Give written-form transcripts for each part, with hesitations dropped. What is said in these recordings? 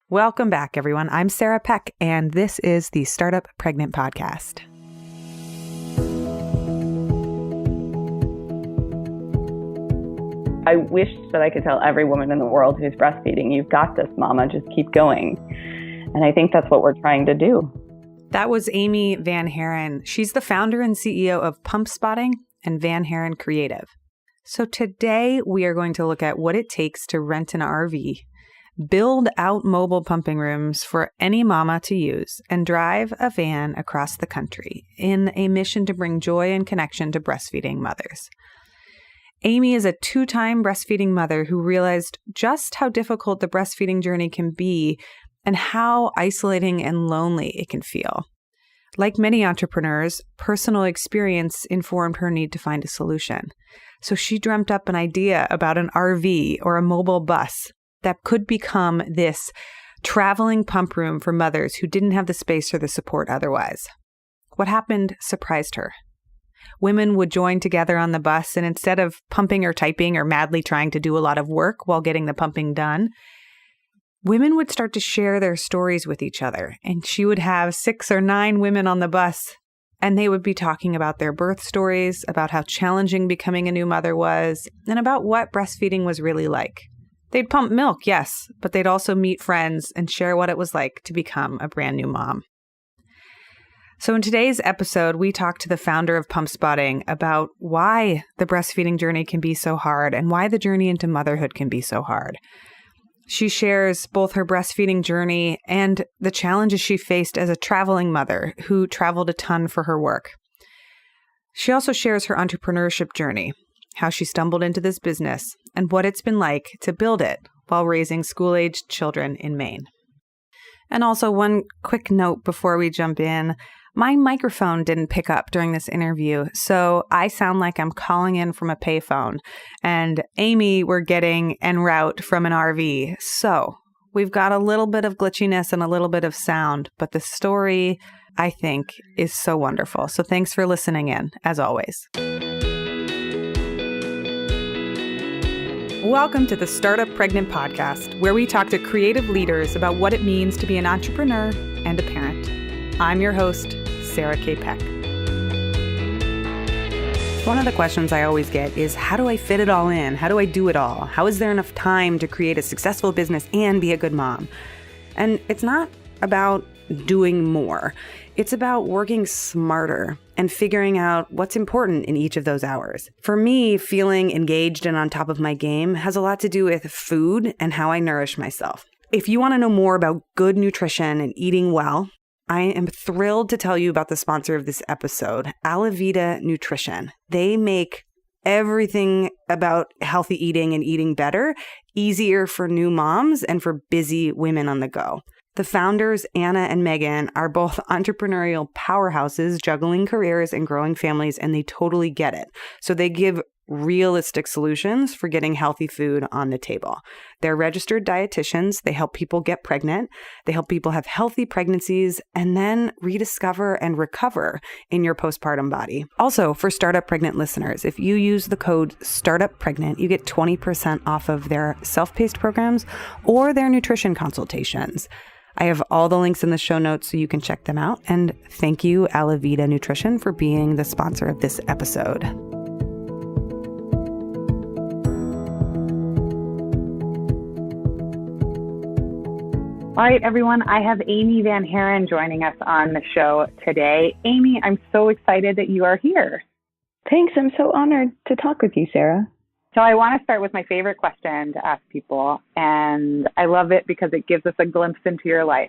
Welcome back, everyone. I'm Sarah Peck, and this is the Startup Pregnant Podcast. I wish that I could tell every woman in the world who's breastfeeding, you've got this, mama, just keep going. And I think that's what we're trying to do. That was Amy VanHaren. She's the founder and CEO of Pump Spotting and VanHaren Creative. So today we are going to look at what it takes to rent an RV, build out mobile pumping rooms for any mama to use, and drive a van across the country in a mission to bring joy and connection to breastfeeding mothers. Amy is a two-time breastfeeding mother who realized just how difficult the breastfeeding journey can be and how isolating and lonely it can feel. Like many entrepreneurs, personal experience informed her need to find a solution. So she dreamt up an idea about an RV or a mobile bus that could become this traveling pump room for mothers who didn't have the space or the support otherwise. What happened surprised her. Women would join together on the bus, and instead of pumping or typing or madly trying to do a lot of work while getting the pumping done, women would start to share their stories with each other. And she would have 6 or 9 women on the bus, and they would be talking about their birth stories, about how challenging becoming a new mother was, and about what breastfeeding was really like. They'd pump milk, yes, but they'd also meet friends and share what it was like to become a brand new mom. So in today's episode, we talked to the founder of Pump Spotting about why the breastfeeding journey can be so hard and why the journey into motherhood can be so hard. She shares both her breastfeeding journey and the challenges she faced as a traveling mother who traveled a ton for her work. She also shares her entrepreneurship journey, how she stumbled into this business, and what it's been like to build it while raising school-aged children in Maine. And also one quick note before we jump in. My microphone didn't pick up during this interview, so I sound like I'm calling in from a payphone. And Amy, we're getting en route from an RV. So we've got a little bit of glitchiness and a little bit of sound, but the story, I think, is so wonderful. So thanks for listening in, as always. Welcome to the Startup Pregnant Podcast, where we talk to creative leaders about what it means to be an entrepreneur and a parent. I'm your host, Sarah K. Peck. One of the questions I always get is, how do I fit it all in? How do I do it all? How is there enough time to create a successful business and be a good mom? And it's not about doing more. It's about working smarter and figuring out what's important in each of those hours. For me, feeling engaged and on top of my game has a lot to do with food and how I nourish myself. If you want to know more about good nutrition and eating well, I am thrilled to tell you about the sponsor of this episode, Alavida Nutrition. They make everything about healthy eating and eating better easier for new moms and for busy women on the go. The founders, Anna and Megan, are both entrepreneurial powerhouses juggling careers and growing families, and they totally get it. So they give realistic solutions for getting healthy food on the table. They're registered dietitians. They help people get pregnant. They help people have healthy pregnancies and then rediscover and recover in your postpartum body. Also, for Startup Pregnant listeners, if you use the code StartupPregnant, you get 20% off of their self-paced programs or their nutrition consultations. I have all the links in the show notes so you can check them out. And thank you, Alavida Nutrition, for being the sponsor of this episode. All right, everyone, I have Amy VanHaren joining us on the show today. Amy, I'm so excited that you are here. Thanks. I'm so honored to talk with you, Sarah. So I want to start with my favorite question to ask people, and I love it because it gives us a glimpse into your life.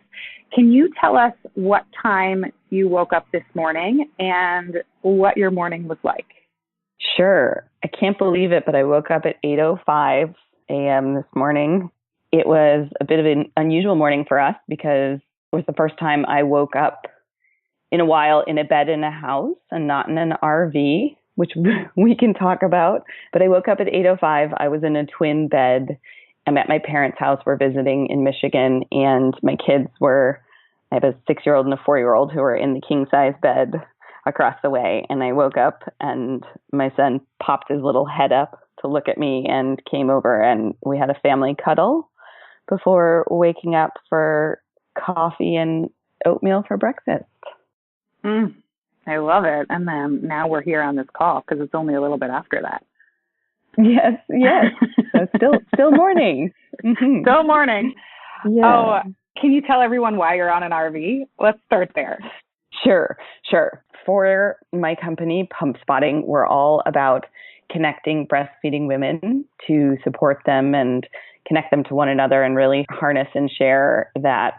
Can you tell us what time you woke up this morning and what your morning was like? Sure. I can't believe it, but I woke up at 8:05 a.m. this morning. It was a bit of an unusual morning for us because it was the first time I woke up in a while in a bed in a house and not in an RV, which we can talk about. But I woke up at 8:05. I was in a twin bed. I'm at my parents' house. We're visiting in Michigan, and my kids I have a 6-year-old and a 4-year-old who are in the king-size bed across the way. And I woke up, and my son popped his little head up to look at me and came over, and we had a family cuddle before waking up for coffee and oatmeal for breakfast. I love it. And then now we're here on this call because it's only a little bit after that. Yes. So still morning. Mm-hmm. Still morning. Yeah. Oh, can you tell everyone why you're on an RV? Let's start there. Sure. For my company, Pump Spotting, we're all about connecting breastfeeding women to support them and connect them to one another and really harness and share that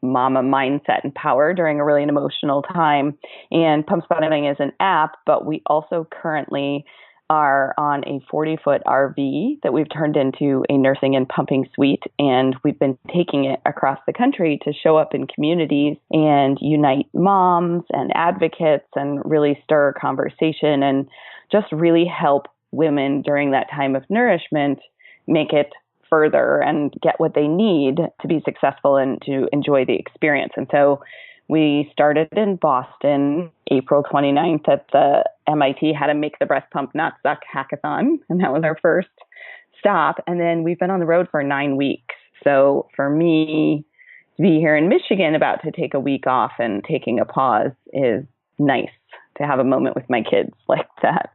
mama mindset and power during a really an emotional time. And Pump Spotting is an app, but we also currently are on a 40-foot RV that we've turned into a nursing and pumping suite. And we've been taking it across the country to show up in communities and unite moms and advocates and really stir conversation and just really help women during that time of nourishment make it further and get what they need to be successful and to enjoy the experience. And so we started in Boston, April 29th at the MIT How to Make the Breast Pump Not Suck hackathon. And that was our first stop. And then we've been on the road for 9 weeks. So for me to be here in Michigan about to take a week off and taking a pause is nice to have a moment with my kids like that.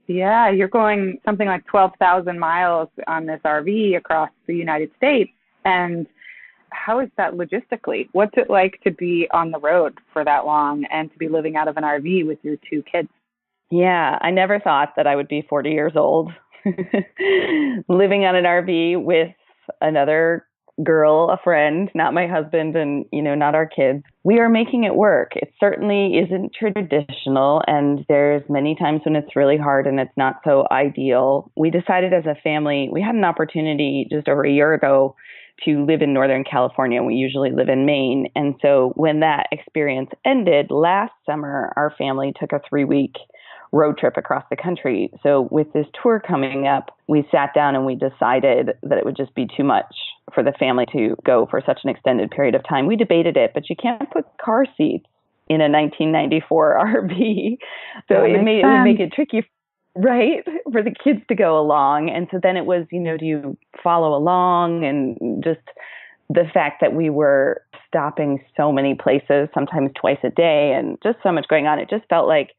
Yeah, you're going something like 12,000 miles on this RV across the United States. And how is that logistically? What's it like to be on the road for that long and to be living out of an RV with your 2 kids? Yeah, I never thought that I would be 40 years old living on an RV with another girl, a friend, not my husband and, not our kids. We are making it work. It certainly isn't traditional, and there's many times when it's really hard and it's not so ideal. We decided as a family, we had an opportunity just over a year ago to live in Northern California. We usually live in Maine. And so when that experience ended last summer, our family took a 3-week road trip across the country. So with this tour coming up, we sat down and we decided that it would just be too much for the family to go for such an extended period of time. We debated it, but you can't put car seats in a 1994 RV. So it would make it tricky, right, for the kids to go along. And so then it was, do you follow along? And just the fact that we were stopping so many places, sometimes twice a day, and just so much going on, it just felt like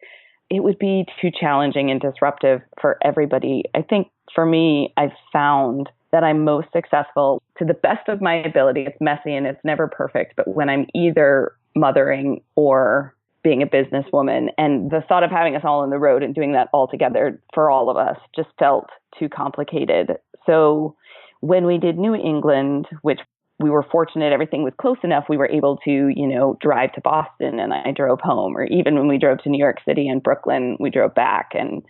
it would be too challenging and disruptive for everybody. I think for me, I've found that I'm most successful to the best of my ability. It's messy and it's never perfect, but when I'm either mothering or being a businesswoman, and the thought of having us all on the road and doing that all together for all of us just felt too complicated. So when we did New England, which we were fortunate everything was close enough, we were able to, drive to Boston and I drove home. Or even when we drove to New York City and Brooklyn, we drove back. And,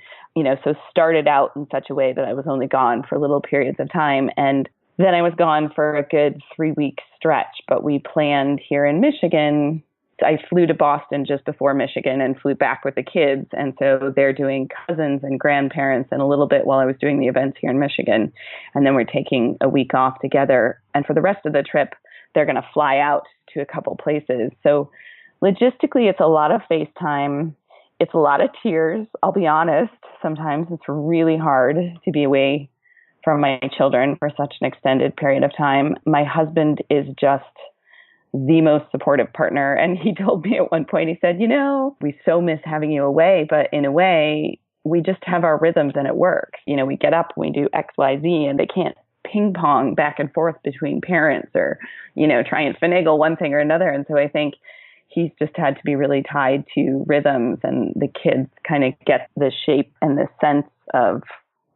so started out in such a way that I was only gone for little periods of time. And then I was gone for a good 3-week stretch. But we planned here in Michigan. I flew to Boston just before Michigan and flew back with the kids. And so they're doing cousins and grandparents and a little bit while I was doing the events here in Michigan. And then we're taking a week off together. And for the rest of the trip, they're going to fly out to a couple places. So logistically, it's a lot of FaceTime. It's a lot of tears. I'll be honest. Sometimes it's really hard to be away from my children for such an extended period of time. My husband is just the most supportive partner. And he told me at one point, he said, we so miss having you away, but in a way, we just have our rhythms and it works. We get up, we do X, Y, Z, and they can't ping pong back and forth between parents or, try and finagle one thing or another. And so I think he's just had to be really tied to rhythms, and the kids kind of get the shape and the sense of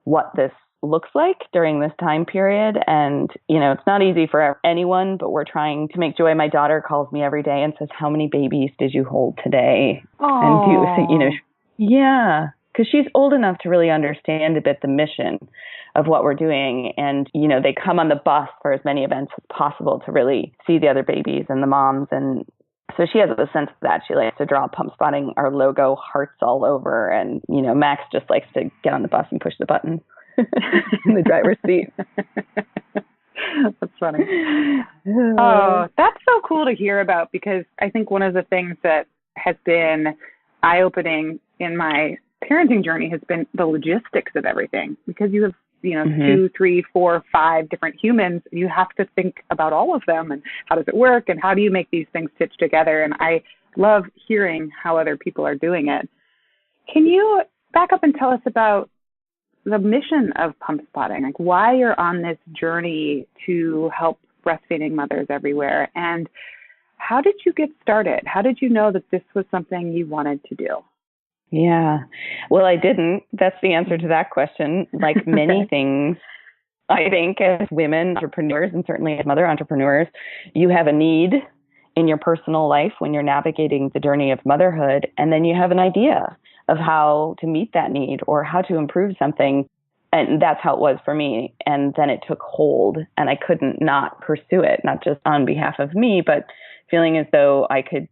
what this looks like during this time period. And, it's not easy for anyone, but we're trying to make Joy. My daughter calls me every day and says, how many babies did you hold today? Aww. And yeah, because she's old enough to really understand a bit the mission of what we're doing. And, they come on the bus for as many events as possible to really see the other babies and the moms. And so she has a sense of that. She likes to draw Pump Spotting, our logo, hearts all over. And, Max just likes to get on the bus and push the button in the driver's seat. That's funny. Oh, that's so cool to hear about, because I think one of the things that has been eye-opening in my parenting journey has been the logistics of everything, because you have Mm-hmm. 2, 3, 4, 5 different humans. You have to think about all of them and how does it work and how do you make these things stitch together. And I love hearing how other people are doing it. Can you back up and tell us about the mission of Pump Spotting, like why you're on this journey to help breastfeeding mothers everywhere? And how did you get started? How did you know that this was something you wanted to do? Yeah. Well, I didn't. That's the answer to that question. Like many things, I think as women entrepreneurs and certainly as mother entrepreneurs, you have a need in your personal life when you're navigating the journey of motherhood, and then you have an idea of how to meet that need or how to improve something. And that's how it was for me. And then it took hold and I couldn't not pursue it, not just on behalf of me, but feeling as though I could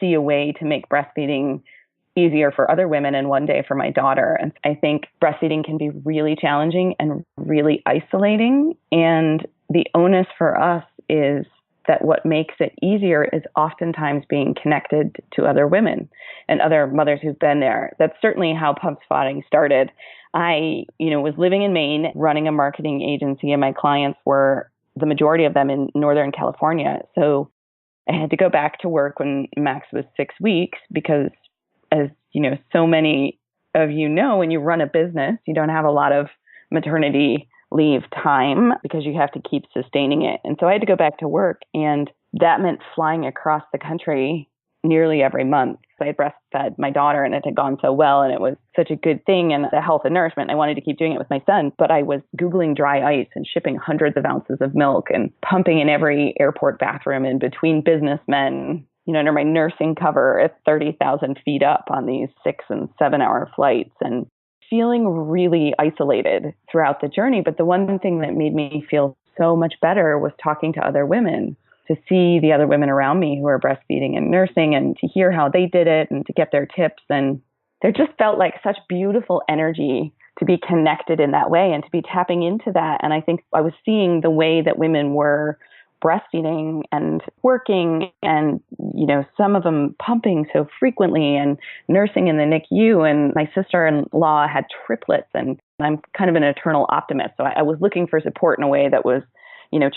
see a way to make breastfeeding easier for other women and one day for my daughter. And I think breastfeeding can be really challenging and really isolating. And the onus for us is that what makes it easier is oftentimes being connected to other women and other mothers who've been there. That's certainly how Pump Spotting started. I, was living in Maine, running a marketing agency, and my clients were, the majority of them in Northern California. So I had to go back to work when Max was 6 weeks because, as so many of when you run a business, you don't have a lot of maternity leave time because you have to keep sustaining it. And so I had to go back to work, and that meant flying across the country nearly every month. I had breastfed my daughter and it had gone so well and it was such a good thing and the health and nourishment. I wanted to keep doing it with my son, but I was Googling dry ice and shipping hundreds of ounces of milk and pumping in every airport bathroom and between businessmen, under my nursing cover at 30,000 feet up on these 6 and 7 hour flights and feeling really isolated throughout the journey. But the one thing that made me feel so much better was talking to other women, to see the other women around me who are breastfeeding and nursing and to hear how they did it and to get their tips. And there just felt like such beautiful energy to be connected in that way and to be tapping into that. And I think I was seeing the way that women were breastfeeding and working and, some of them pumping so frequently and nursing in the NICU. And my sister-in-law had triplets, and I'm kind of an eternal optimist. So I was looking for support in a way that was,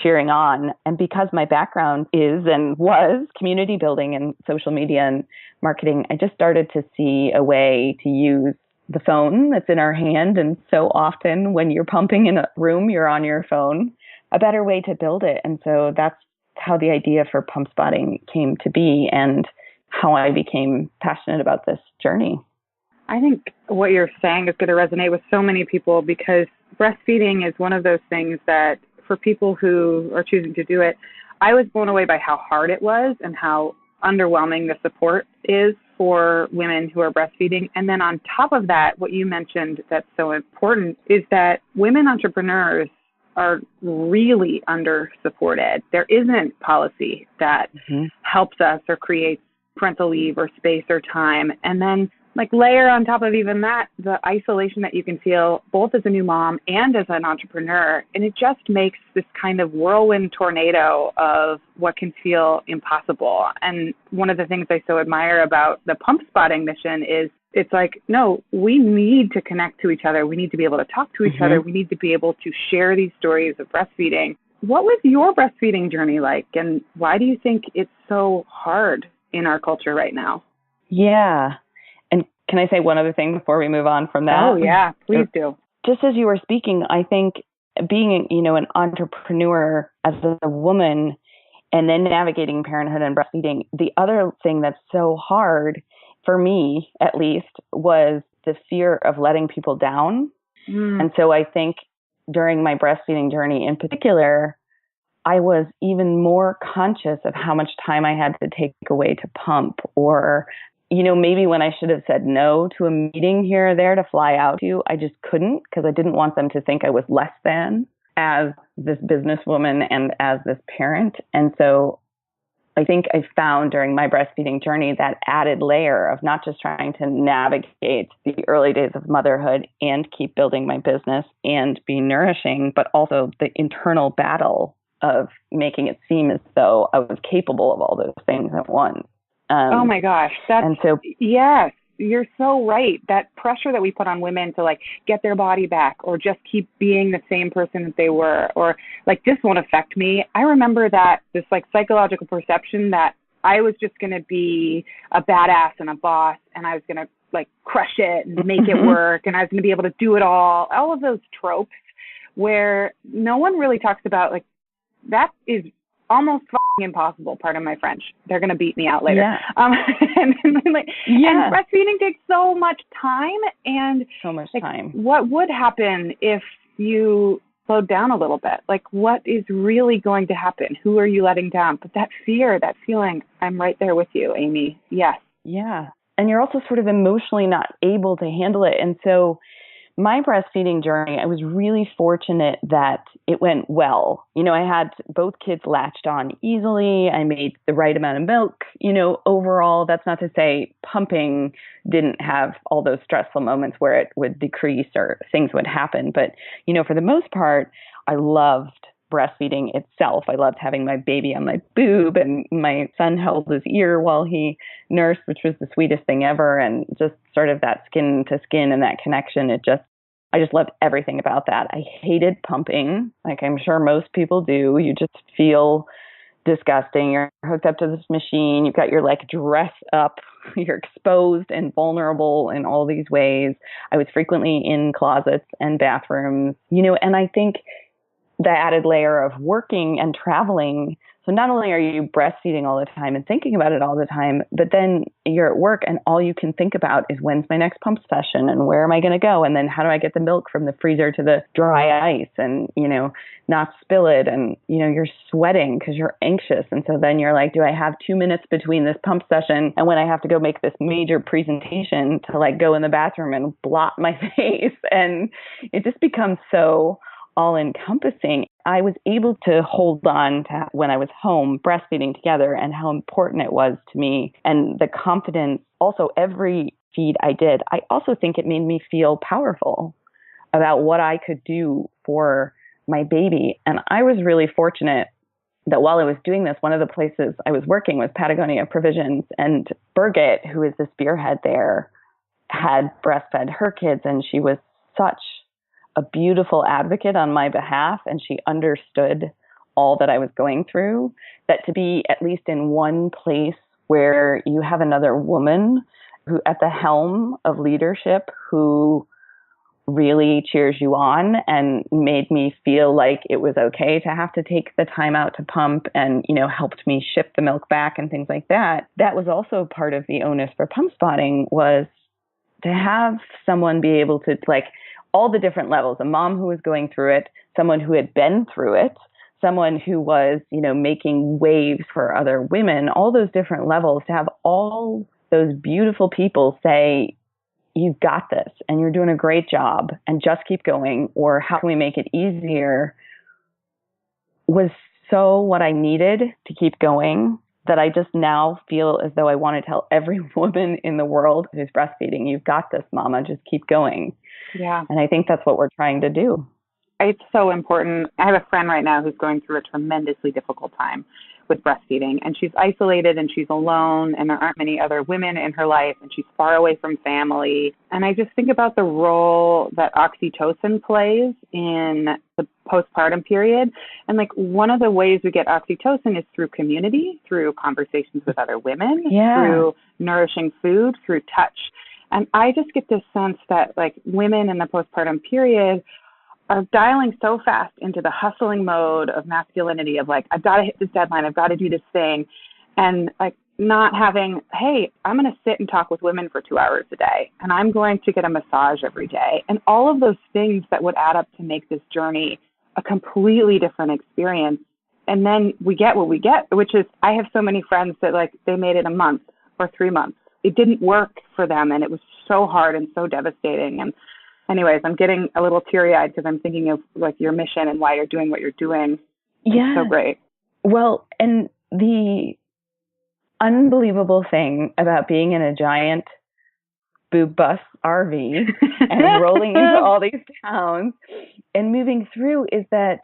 cheering on. And because my background is and was community building and social media and marketing, I just started to see a way to use the phone that's in our hand. And so often when you're pumping in a room, you're on your phone, a better way to build it. And so that's how the idea for Pump Spotting came to be and how I became passionate about this journey. I think what you're saying is going to resonate with so many people because breastfeeding is one of those things that for people who are choosing to do it, I was blown away by how hard it was and how underwhelming the support is for women who are breastfeeding. And then on top of that, what you mentioned that's so important is that women entrepreneurs are really under supported. There isn't policy that helps us or creates parental leave or space or time. And then layer on top of even that, the isolation that you can feel both as a new mom and as an entrepreneur. And it just makes this kind of whirlwind tornado of what can feel impossible. And one of the things I so admire about the Pump Spotting mission is it's no, we need to connect to each other. We need to be able to talk to each other. We need to be able to share these stories of breastfeeding. What was your breastfeeding journey like? And why do you think it's so hard in our culture right now? Yeah. And can I say one other thing before we move on from that? Oh, yeah, please do. Just as you were speaking, I think being, an entrepreneur as a woman and then navigating parenthood and breastfeeding, the other thing that's so hard for me, at least, was the fear of letting people down. And so I think during my breastfeeding journey in particular, I was even more conscious of how much time I had to take away to pump or maybe when I should have said no to a meeting here or there to fly out to, I just couldn't because I didn't want them to think I was less than as this businesswoman and as this parent. And so I think I found during my breastfeeding journey that added layer of not just trying to navigate the early days of motherhood and keep building my business and be nourishing, but also the internal battle of making it seem as though I was capable of all those things at once. Oh my gosh. And so, yes, you're so right. That pressure that we put on women to like get their body back or just keep being the same person that they were, or like this won't affect me. I remember that this like psychological perception that I was just going to be a badass and a boss, and I was going to like crush it and make it work, and I was going to be able to do it all of those tropes where no one really talks about like that is almost fucking impossible. Pardon my French. They're going to beat me out later. Yeah. And breastfeeding takes so much time, and so much like, time. What would happen if you slowed down a little bit? Like, what is really going to happen? Who are you letting down? But that fear, that feeling, I'm right there with you, Amy. Yes. Yeah. And you're also sort of emotionally not able to handle it. And so my breastfeeding journey, I was really fortunate that it went well. You know, I had both kids latched on easily. I made the right amount of milk. You know, overall, that's not to say pumping didn't have all those stressful moments where it would decrease or things would happen. But, you know, for the most part, I loved breastfeeding itself. I loved having my baby on my boob, and my son held his ear while he nursed, which was the sweetest thing ever. And just sort of that skin to skin and that connection, I just loved everything about that. I hated pumping, like I'm sure most people do. You just feel disgusting. You're hooked up to this machine. You've got your like dress up. You're exposed and vulnerable in all these ways. I was frequently in closets and bathrooms, you know, and I think the added layer of working and traveling. So not only are you breastfeeding all the time and thinking about it all the time, but then you're at work and all you can think about is when's my next pump session and where am I going to go? And then how do I get the milk from the freezer to the dry ice and, you know, not spill it? And, you know, you're sweating because you're anxious. And so then you're like, do I have 2 minutes between this pump session and when I have to go make this major presentation to like go in the bathroom and blot my face? And it just becomes so all-encompassing. I was able to hold on to when I was home breastfeeding together and how important it was to me, and the confidence. Also, every feed I did, I also think it made me feel powerful about what I could do for my baby. And I was really fortunate that while I was doing this, one of the places I was working was Patagonia Provisions, and Birgit, who is the spearhead there, had breastfed her kids, and she was such a beautiful advocate on my behalf, and she understood all that I was going through, that to be at least in one place where you have another woman who at the helm of leadership who really cheers you on and made me feel like it was okay to have to take the time out to pump and, you know, helped me ship the milk back and things like that. That was also part of the onus for pump spotting, was to have someone be able to like all the different levels, a mom who was going through it, someone who had been through it, someone who was, you know, making waves for other women, all those different levels, to have all those beautiful people say, you've got this and you're doing a great job and just keep going, or how can we make it easier, was so what I needed to keep going, that I just now feel as though I want to tell every woman in the world who's breastfeeding, you've got this, mama, just keep going. Yeah. And I think that's what we're trying to do. It's so important. I have a friend right now who's going through a tremendously difficult time with breastfeeding, and she's isolated and she's alone, and there aren't many other women in her life, and she's far away from family. And I just think about the role that oxytocin plays in the postpartum period. And like one of the ways we get oxytocin is through community, through conversations with other women, through nourishing food, through touch. And I just get this sense that like women in the postpartum period are dialing so fast into the hustling mode of masculinity, of like, I've got to hit this deadline, I've got to do this thing, and like not having, hey, I'm going to sit and talk with women for 2 hours a day, and I'm going to get a massage every day, and all of those things that would add up to make this journey a completely different experience. And then we get what we get, which is, I have so many friends that like they made it a month or 3 months. It didn't work for them, and it was so hard and so devastating. And anyways, I'm getting a little teary-eyed because I'm thinking of like your mission and why you're doing what you're doing. Yeah. It's so great. Well, and the unbelievable thing about being in a giant boob bus RV and rolling into all these towns and moving through is that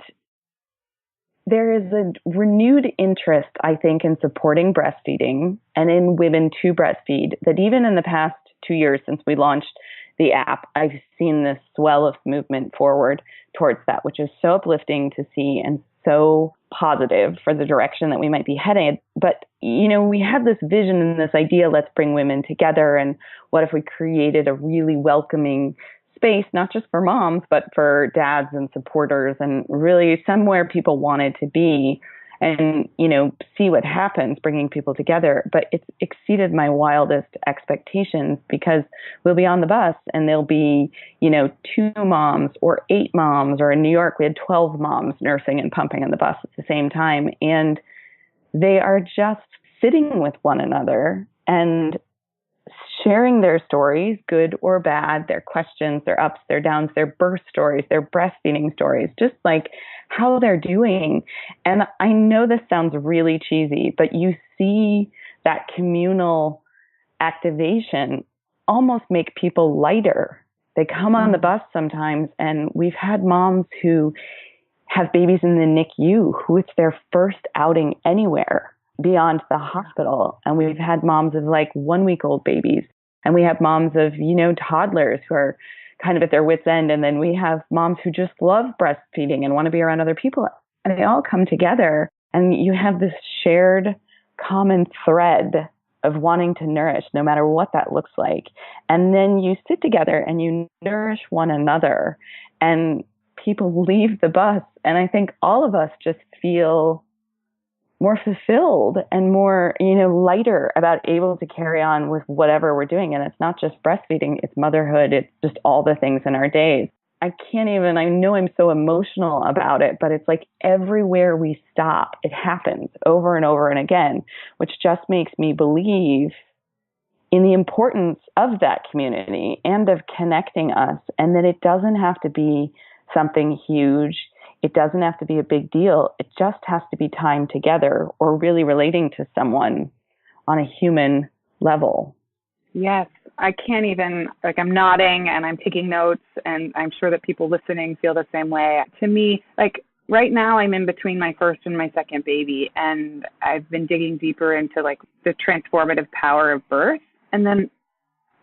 there is a renewed interest, I think, in supporting breastfeeding and in women to breastfeed, that even in the past 2 years since we launched the app, I've seen this swell of movement forward towards that, which is so uplifting to see and so positive for the direction that we might be headed. But, we had this vision and this idea, let's bring women together. And what if we created a really welcoming space, not just for moms, but for dads and supporters, and really somewhere people wanted to be, and, see what happens, bringing people together. But it's exceeded my wildest expectations, because we'll be on the bus and there'll be, 2 moms or 8 moms, or in New York, we had 12 moms nursing and pumping on the bus at the same time. And they are just sitting with one another and sharing their stories, good or bad, their questions, their ups, their downs, their birth stories, their breastfeeding stories, just like how they're doing. And I know this sounds really cheesy, but you see that communal activation almost make people lighter. They come on the bus sometimes, and we've had moms who have babies in the NICU who it's their first outing anywhere beyond the hospital. And we've had moms of 1-week-old babies. And we have moms of, toddlers who are kind of at their wits' end. And then we have moms who just love breastfeeding and want to be around other people. And they all come together, and you have this shared common thread of wanting to nourish, no matter what that looks like. And then you sit together and you nourish one another, and people leave the bus. And I think all of us just feel more fulfilled and more, lighter about able to carry on with whatever we're doing. And it's not just breastfeeding, it's motherhood. It's just all the things in our days. I know I'm so emotional about it, but it's like everywhere we stop, it happens over and over and again, which just makes me believe in the importance of that community and of connecting us, and that it doesn't have to be something huge. It doesn't have to be a big deal. It just has to be time together, or really relating to someone on a human level. Yes, I can't even, I'm nodding and I'm taking notes, and I'm sure that people listening feel the same way. To me, right now I'm in between my first and my second baby, and I've been digging deeper into the transformative power of birth. And then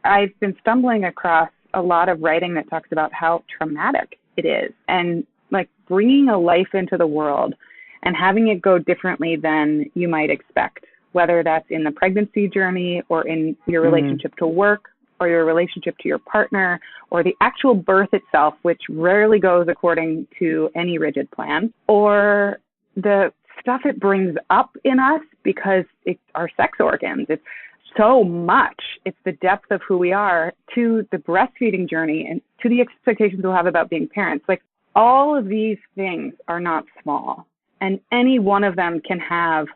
I've been stumbling across a lot of writing that talks about how traumatic it is, and bringing a life into the world and having it go differently than you might expect, whether that's in the pregnancy journey or in your relationship to work or your relationship to your partner or the actual birth itself, which rarely goes according to any rigid plan, or the stuff it brings up in us because it's our sex organs. It's so much. It's the depth of who we are, to the breastfeeding journey and to the expectations we'll have about being parents. All of these things are not small, and any one of them can have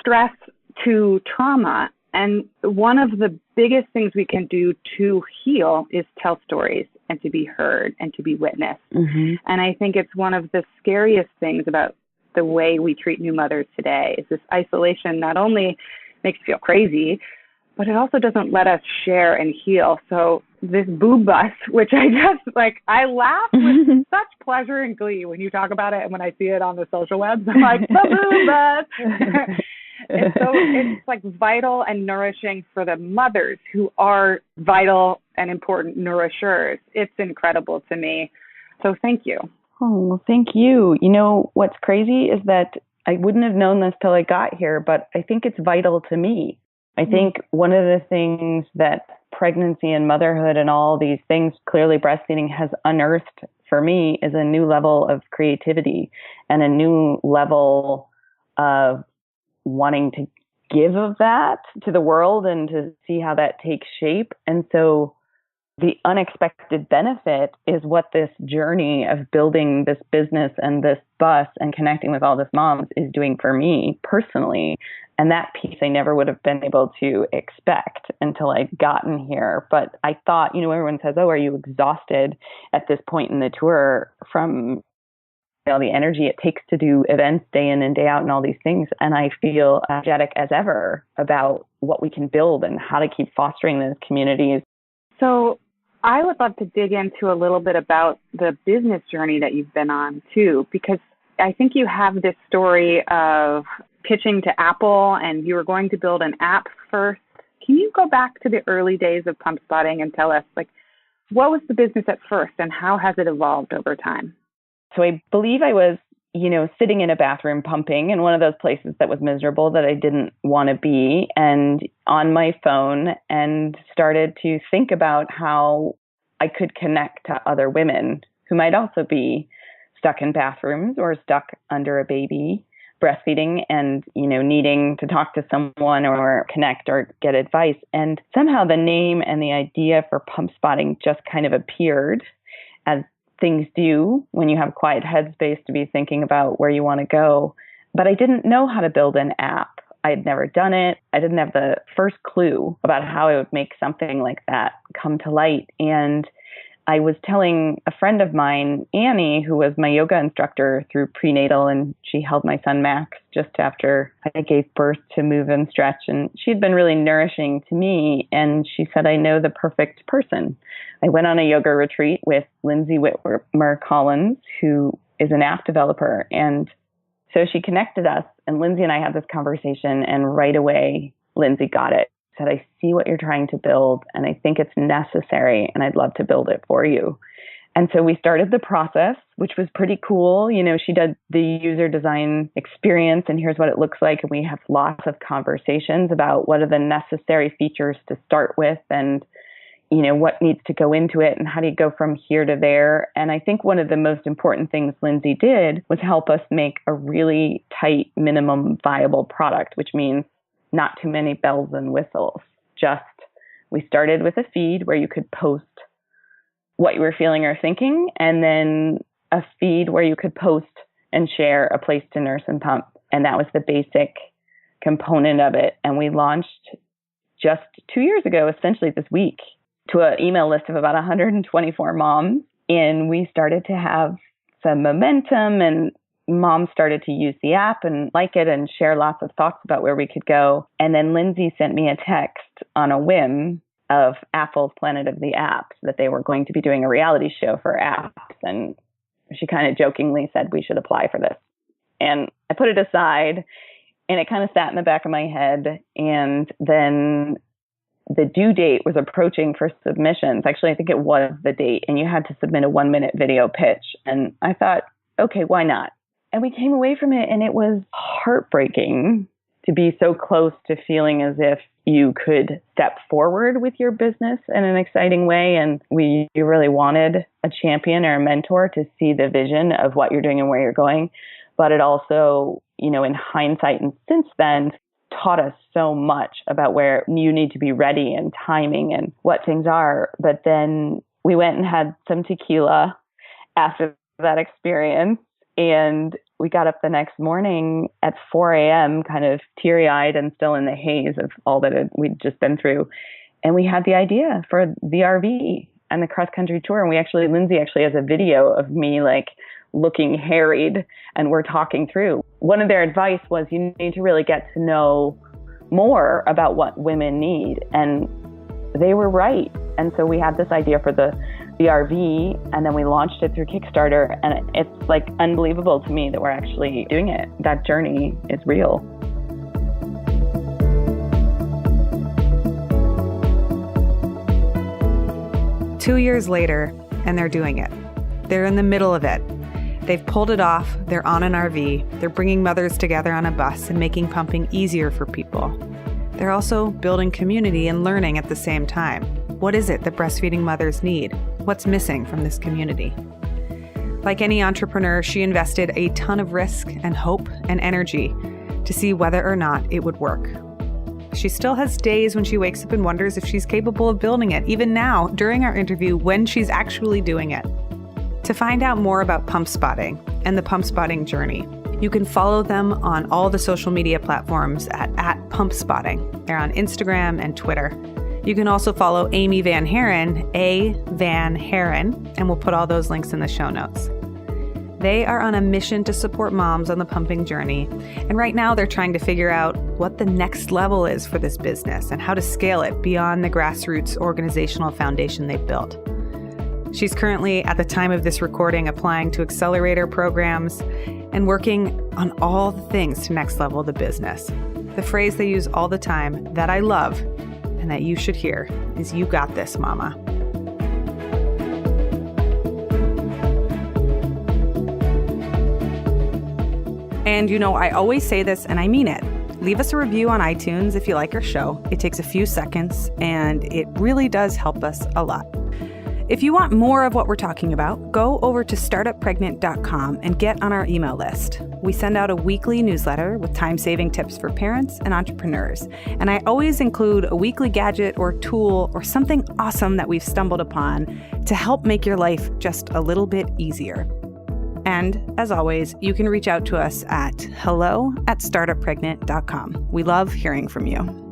stress to trauma. And one of the biggest things we can do to heal is tell stories and to be heard and to be witnessed. And I think it's one of the scariest things about the way we treat new mothers today is this isolation not only makes you feel crazy, but it also doesn't let us share and heal. So this boob bus, which I laugh with such pleasure and glee when you talk about it, and when I see it on the social webs, I'm like, the boob bus. It's vital and nourishing for the mothers who are vital and important nourishers. It's incredible to me. So thank you. Oh, well, thank you. What's crazy is that I wouldn't have known this till I got here, but I think it's vital to me. I think one of the things that pregnancy and motherhood and all these things, clearly breastfeeding, has unearthed for me is a new level of creativity and a new level of wanting to give of that to the world and to see how that takes shape. And so the unexpected benefit is what this journey of building this business and this bus and connecting with all these moms is doing for me personally. And that piece I never would have been able to expect until I'd gotten here. But I thought, everyone says, oh, are you exhausted at this point in the tour from all the energy it takes to do events day in and day out and all these things? And I feel energetic as ever about what we can build and how to keep fostering those communities. So I would love to dig into a little bit about the business journey that you've been on too, because I think you have this story of pitching to Apple and you were going to build an app first. Can you go back to the early days of pump spotting and tell us, like, what was the business at first and how has it evolved over time? So I believe I was, sitting in a bathroom pumping in one of those places that was miserable that I didn't want to be, and on my phone, and started to think about how I could connect to other women who might also be stuck in bathrooms or stuck under a baby breastfeeding and, needing to talk to someone or connect or get advice. And somehow the name and the idea for pump spotting just kind of appeared, as things do when you have quiet headspace to be thinking about where you want to go. But I didn't know how to build an app. I had never done it. I didn't have the first clue about how I would make something like that come to light. And I was telling a friend of mine, Annie, who was my yoga instructor through prenatal, and she held my son Max just after I gave birth to Move and Stretch. And she had been really nourishing to me. And she said, I know the perfect person. I went on a yoga retreat with Lindsay Whitmer Collins, who is an app developer. And so she connected us, and Lindsay and I had this conversation, and right away, Lindsay got it. Said, I see what you're trying to build, and I think it's necessary, and I'd love to build it for you. And so we started the process, which was pretty cool. She did the user design experience, and here's what it looks like. And we have lots of conversations about what are the necessary features to start with, and what needs to go into it, and how do you go from here to there. And I think one of the most important things Lindsay did was help us make a really tight minimum viable product, which means not too many bells and whistles. We started with a feed where you could post what you were feeling or thinking, and then a feed where you could post and share a place to nurse and pump. And that was the basic component of it. And we launched just 2 years ago, essentially this week, to an email list of about 124 moms. And we started to have some momentum, and moms started to use the app and like it and share lots of thoughts about where we could go. And then Lindsay sent me a text on a whim of Apple's Planet of the Apps that they were going to be doing a reality show for apps. And she kind of jokingly said we should apply for this. And I put it aside, and it kind of sat in the back of my head. And then the due date was approaching for submissions. Actually, I think it was the date, and you had to submit a 1-minute video pitch. And I thought, okay, why not? And we came away from it, and it was heartbreaking to be so close to feeling as if you could step forward with your business in an exciting way. And you really wanted a champion or a mentor to see the vision of what you're doing and where you're going. But it also, in hindsight and since then, taught us so much about where you need to be ready and timing and what things are. But then we went and had some tequila after that experience. And we got up the next morning at 4 a.m., kind of teary-eyed and still in the haze of all that we'd just been through. And we had the idea for the RV and the cross-country tour. And Lindsay actually has a video of me looking harried, and we're talking through. One of their advice was you need to really get to know more about what women need. And they were right. And so we had this idea for the RV, and then we launched it through Kickstarter, and it's unbelievable to me that we're actually doing it. That journey is real. Two years later, and they're doing it. They're in the middle of it. They've pulled it off. They're on an RV. They're bringing mothers together on a bus and making pumping easier for people. They're also building community and learning at the same time. What is it that breastfeeding mothers need? What's missing from this community? Like any entrepreneur, she invested a ton of risk and hope and energy to see whether or not it would work. She still has days when she wakes up and wonders if she's capable of building it, even now, during our interview, when she's actually doing it. To find out more about pump spotting and the pump spotting journey, you can follow them on all the social media platforms at Pump Spotting. They're on Instagram and Twitter. You can also follow Amy VanHaren, VanHaren, and we'll put all those links in the show notes. They are on a mission to support moms on the pumping journey, and right now they're trying to figure out what the next level is for this business and how to scale it beyond the grassroots organizational foundation they've built. She's currently, at the time of this recording, applying to accelerator programs and working on all the things to next level the business. The phrase they use all the time that I love, and that you should hear is you got this, mama. And I always say this and I mean it. Leave us a review on iTunes if you like our show. It takes a few seconds and it really does help us a lot. If you want more of what we're talking about, go over to startuppregnant.com and get on our email list. We send out a weekly newsletter with time-saving tips for parents and entrepreneurs. And I always include a weekly gadget or tool or something awesome that we've stumbled upon to help make your life just a little bit easier. And as always, you can reach out to us at hello@startuppregnant.com. We love hearing from you.